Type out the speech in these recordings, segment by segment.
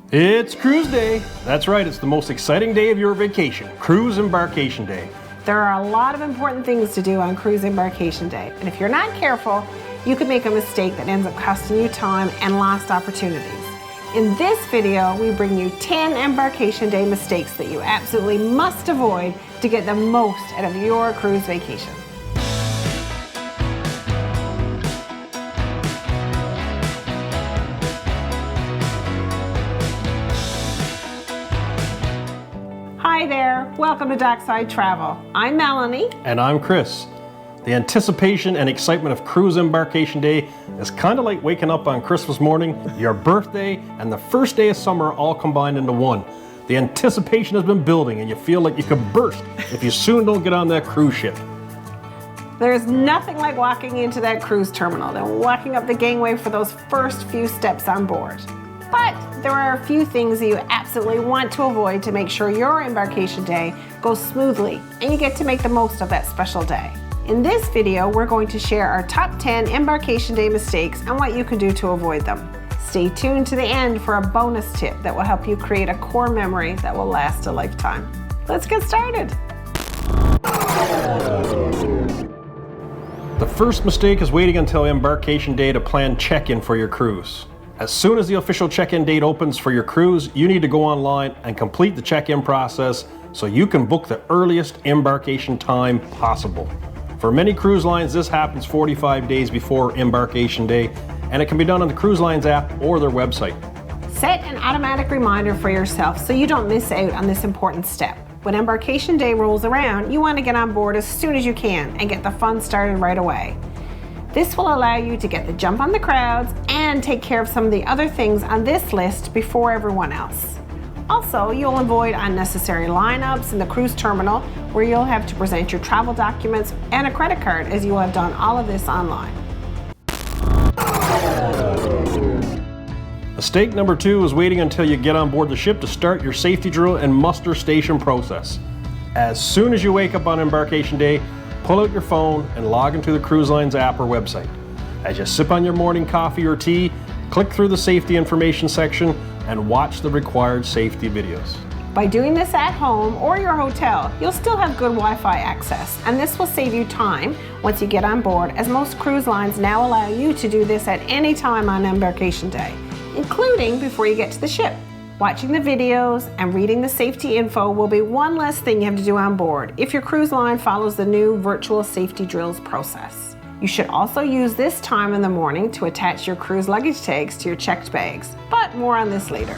It's cruise day. That's right, it's the most exciting day of your vacation, cruise embarkation day. There are a lot of important things to do on cruise embarkation day, and if you're not careful, you could make a mistake that ends up costing you time and lost opportunities. In this video, we bring you 10 embarkation day mistakes that you absolutely must avoid to get the most out of your cruise vacation. Hi there, welcome to Dockside Travel. I'm Melanie. And I'm Chris. The anticipation and excitement of cruise embarkation day is kind of like waking up on Christmas morning, your birthday, and the first day of summer all combined into one. The anticipation has been building and you feel like you could burst if you soon don't get on that cruise ship. There's nothing like walking into that cruise terminal than walking up the gangway for those first few steps on board. But there are a few things that you absolutely want to avoid to make sure your embarkation day goes smoothly and you get to make the most of that special day. In this video, we're going to share our top 10 embarkation day mistakes and what you can do to avoid them. Stay tuned to the end for a bonus tip that will help you create a core memory that will last a lifetime. Let's get started. The first mistake is waiting until embarkation day to plan check-in for your cruise. As soon as the official check-in date opens for your cruise, you need to go online and complete the check-in process so you can book the earliest embarkation time possible. For many cruise lines, this happens 45 days before embarkation day, and it can be done on the cruise lines app or their website. Set an automatic reminder for yourself so you don't miss out on this important step. When embarkation day rolls around, you want to get on board as soon as you can and get the fun started right away. This will allow you to get the jump on the crowds and take care of some of the other things on this list before everyone else. Also, you'll avoid unnecessary lineups in the cruise terminal where you'll have to present your travel documents and a credit card as you will have done all of this online. Mistake number 2 is waiting until you get on board the ship to start your safety drill and muster station process. As soon as you wake up on embarkation day, pull out your phone and log into the cruise line's app or website. As you sip on your morning coffee or tea, click through the safety information section and watch the required safety videos. By doing this at home or your hotel, you'll still have good Wi-Fi access, and this will save you time once you get on board, as most cruise lines now allow you to do this at any time on embarkation day, including before you get to the ship. Watching the videos and reading the safety info will be one less thing you have to do on board if your cruise line follows the new virtual safety drills process. You should also use this time in the morning to attach your cruise luggage tags to your checked bags, but more on this later.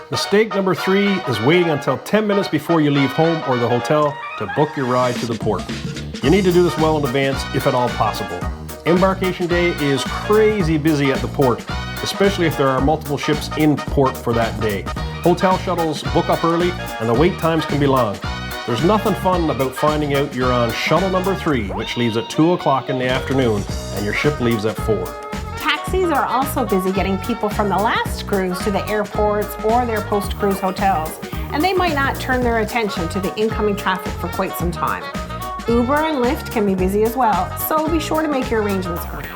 Mistake number 3 is waiting until 10 minutes before you leave home or the hotel to book your ride to the port. You need to do this well in advance if at all possible. Embarkation day is crazy busy at the port, especially if there are multiple ships in port for that day. Hotel shuttles book up early and the wait times can be long. There's nothing fun about finding out you're on shuttle number 3, which leaves at 2 o'clock in the afternoon, and your ship leaves at 4. Taxis are also busy getting people from the last cruise to the airports or their post-cruise hotels, and they might not turn their attention to the incoming traffic for quite some time. Uber and Lyft can be busy as well, so be sure to make your arrangements early.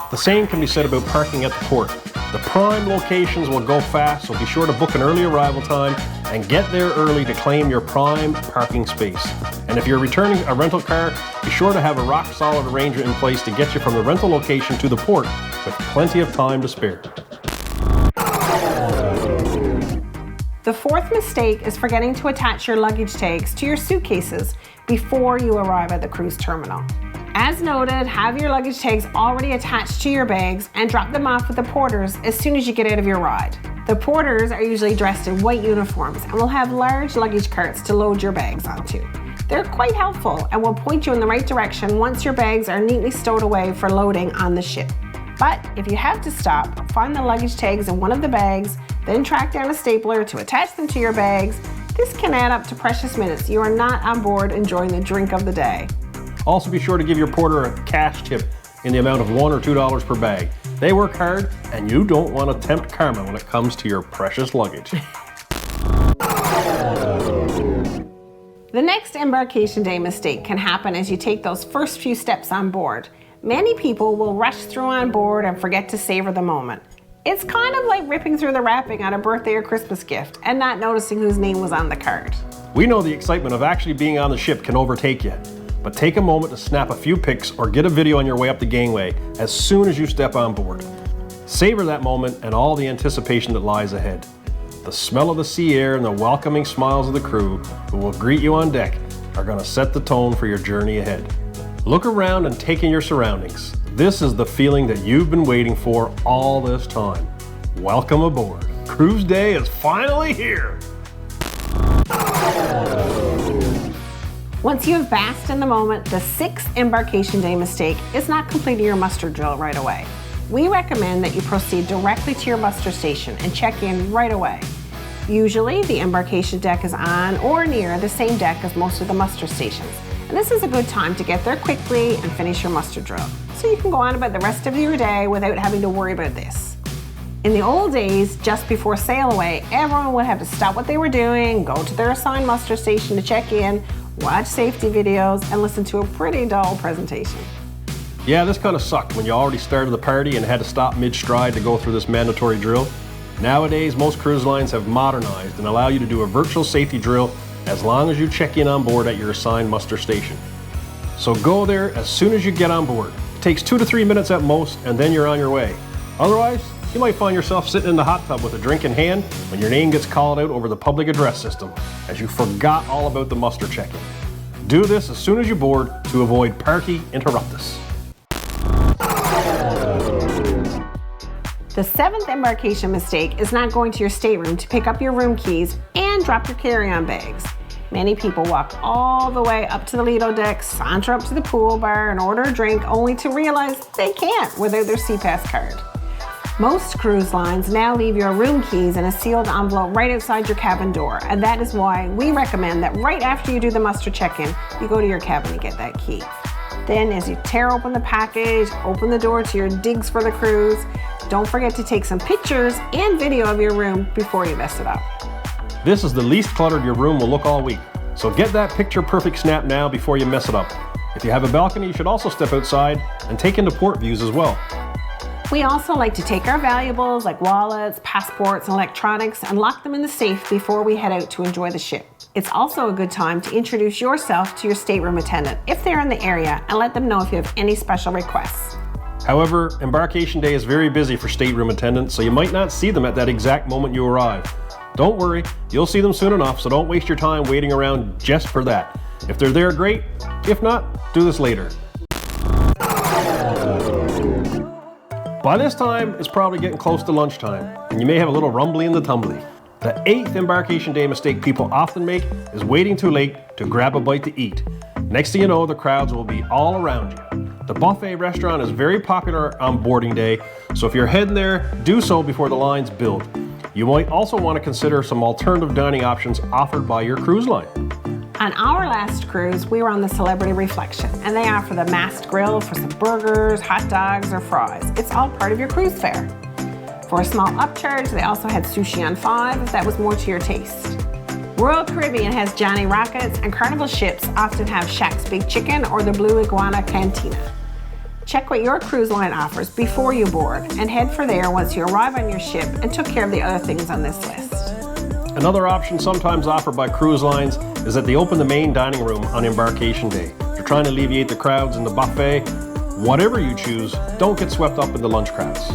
The same can be said about parking at the port. The prime locations will go fast, so be sure to book an early arrival time and get there early to claim your prime parking space. And if you're returning a rental car, be sure to have a rock-solid arrangement in place to get you from the rental location to the port with plenty of time to spare. The fourth mistake is forgetting to attach your luggage tags to your suitcases before you arrive at the cruise terminal. As noted, have your luggage tags already attached to your bags and drop them off with the porters as soon as you get out of your ride. The porters are usually dressed in white uniforms and will have large luggage carts to load your bags onto. They're quite helpful and will point you in the right direction once your bags are neatly stowed away for loading on the ship. But if you have to stop, find the luggage tags in one of the bags, then track down a stapler to attach them to your bags. This can add up to precious minutes you are not on board enjoying the drink of the day. Also be sure to give your porter a cash tip in the amount of $1 or $2 per bag. They work hard and you don't want to tempt karma when it comes to your precious luggage. The next embarkation day mistake can happen as you take those first few steps on board. Many people will rush through on board and forget to savor the moment. It's kind of like ripping through the wrapping on a birthday or Christmas gift and not noticing whose name was on the card. We know the excitement of actually being on the ship can overtake you, but take a moment to snap a few pics or get a video on your way up the gangway as soon as you step on board. Savor that moment and all the anticipation that lies ahead. The smell of the sea air and the welcoming smiles of the crew who will greet you on deck are going to set the tone for your journey ahead. Look around and take in your surroundings. This is the feeling that you've been waiting for all this time. Welcome aboard. Cruise day is finally here. Once you have basked in the moment, the 6th embarkation day mistake is not completing your muster drill right away. We recommend that you proceed directly to your muster station and check in right away. Usually, the embarkation deck is on or near the same deck as most of the muster stations, and this is a good time to get there quickly and finish your muster drill, so you can go on about the rest of your day without having to worry about this. In the old days, just before sail away, everyone would have to stop what they were doing, go to their assigned muster station to check in, watch safety videos, and listen to a pretty dull presentation. Yeah, this kind of sucked when you already started the party and had to stop mid-stride to go through this mandatory drill. Nowadays, most cruise lines have modernized and allow you to do a virtual safety drill as long as you check in on board at your assigned muster station. So go there as soon as you get on board. It takes 2 to 3 minutes at most, and then you're on your way. Otherwise, you might find yourself sitting in the hot tub with a drink in hand when your name gets called out over the public address system, as you forgot all about the muster check-in. Do this as soon as you board to avoid party interruptus. The 7th embarkation mistake is not going to your stateroom to pick up your room keys and drop your carry-on bags. Many people walk all the way up to the Lido deck, saunter up to the pool bar and order a drink only to realize they can't without their SeaPass card. Most cruise lines now leave your room keys in a sealed envelope right outside your cabin door, and that is why we recommend that right after you do the muster check-in, you go to your cabin and get that key. Then as you tear open the package, open the door to your digs for the cruise, don't forget to take some pictures and video of your room before you mess it up. This is the least cluttered your room will look all week, so get that picture-perfect snap now before you mess it up. If you have a balcony, you should also step outside and take into port views as well. We also like to take our valuables like wallets, passports, and electronics and lock them in the safe before we head out to enjoy the ship. It's also a good time to introduce yourself to your stateroom attendant if they're in the area and let them know if you have any special requests. However, embarkation day is very busy for stateroom attendants, so you might not see them at that exact moment you arrive. Don't worry, you'll see them soon enough, so don't waste your time waiting around just for that. If they're there, great. If not, do this later. By this time, it's probably getting close to lunchtime, and you may have a little rumbly in the tumbly. The 8th embarkation day mistake people often make is waiting too late to grab a bite to eat. Next thing you know, the crowds will be all around you. The buffet restaurant is very popular on boarding day, so if you're heading there, do so before the lines build. You might also want to consider some alternative dining options offered by your cruise line. On our last cruise, we were on the Celebrity Reflection, and they offer the masked grill for some burgers, hot dogs, or fries. It's all part of your cruise fare. For a small upcharge, they also had sushi on 5 if that was more to your taste. Royal Caribbean has Johnny Rockets, and Carnival ships often have Shaq's Big Chicken or the Blue Iguana Cantina. Check what your cruise line offers before you board, and head for there once you arrive on your ship and took care of the other things on this list. Another option sometimes offered by cruise lines is that they open the main dining room on embarkation day. If you're trying to alleviate the crowds in the buffet, whatever you choose, don't get swept up in the lunch crowds.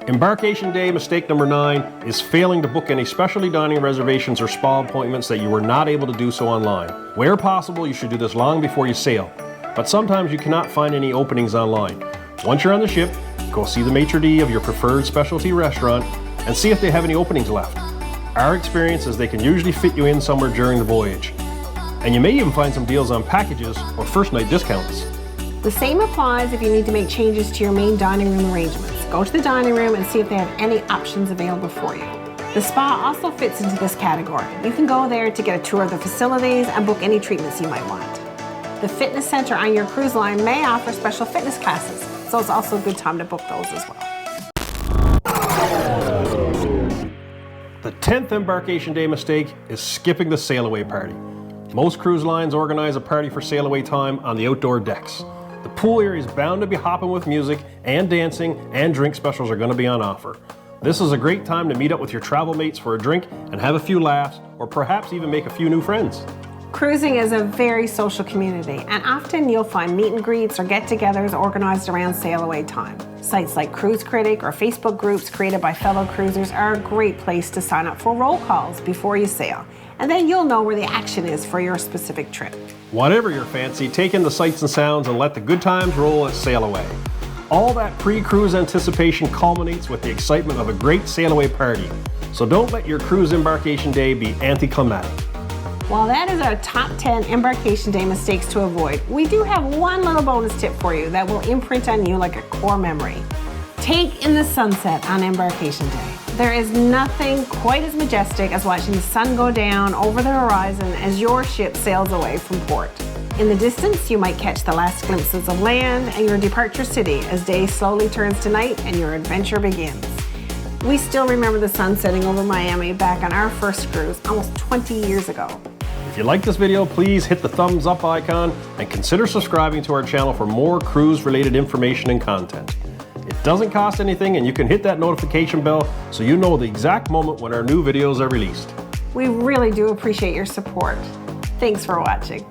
Embarkation day mistake number 9 is failing to book any specialty dining reservations or spa appointments that you were not able to do so online. Where possible, you should do this long before you sail, but sometimes you cannot find any openings online. Once you're on the ship, go see the maitre d' of your preferred specialty restaurant and see if they have any openings left. Our experience is they can usually fit you in somewhere during the voyage. And you may even find some deals on packages or first night discounts. The same applies if you need to make changes to your main dining room arrangements. Go to the dining room and see if they have any options available for you. The spa also fits into this category. You can go there to get a tour of the facilities and book any treatments you might want. The fitness center on your cruise line may offer special fitness classes, so it's also a good time to book those as well. The 10th embarkation day mistake is skipping the sail away party. Most cruise lines organize a party for sail away time on the outdoor decks. The pool area is bound to be hopping with music and dancing, and drink specials are going to be on offer. This is a great time to meet up with your travel mates for a drink and have a few laughs, or perhaps even make a few new friends. Cruising is a very social community, and often you'll find meet and greets or get-togethers organized around sail away time. Sites like Cruise Critic or Facebook groups created by fellow cruisers are a great place to sign up for roll calls before you sail, and then you'll know where the action is for your specific trip. Whatever your fancy, take in the sights and sounds and let the good times roll at sail away. All that pre-cruise anticipation culminates with the excitement of a great sail away party. So don't let your cruise embarkation day be anticlimactic. While that is our top 10 embarkation day mistakes to avoid, we do have one little bonus tip for you that will imprint on you like a core memory. Take in the sunset on embarkation day. There is nothing quite as majestic as watching the sun go down over the horizon as your ship sails away from port. In the distance, you might catch the last glimpses of land and your departure city as day slowly turns to night and your adventure begins. We still remember the sun setting over Miami back on our first cruise almost 20 years ago. If you like this video, please hit the thumbs up icon and consider subscribing to our channel for more cruise-related information and content. It doesn't cost anything, and you can hit that notification bell so you know the exact moment when our new videos are released. We really do appreciate your support. Thanks for watching.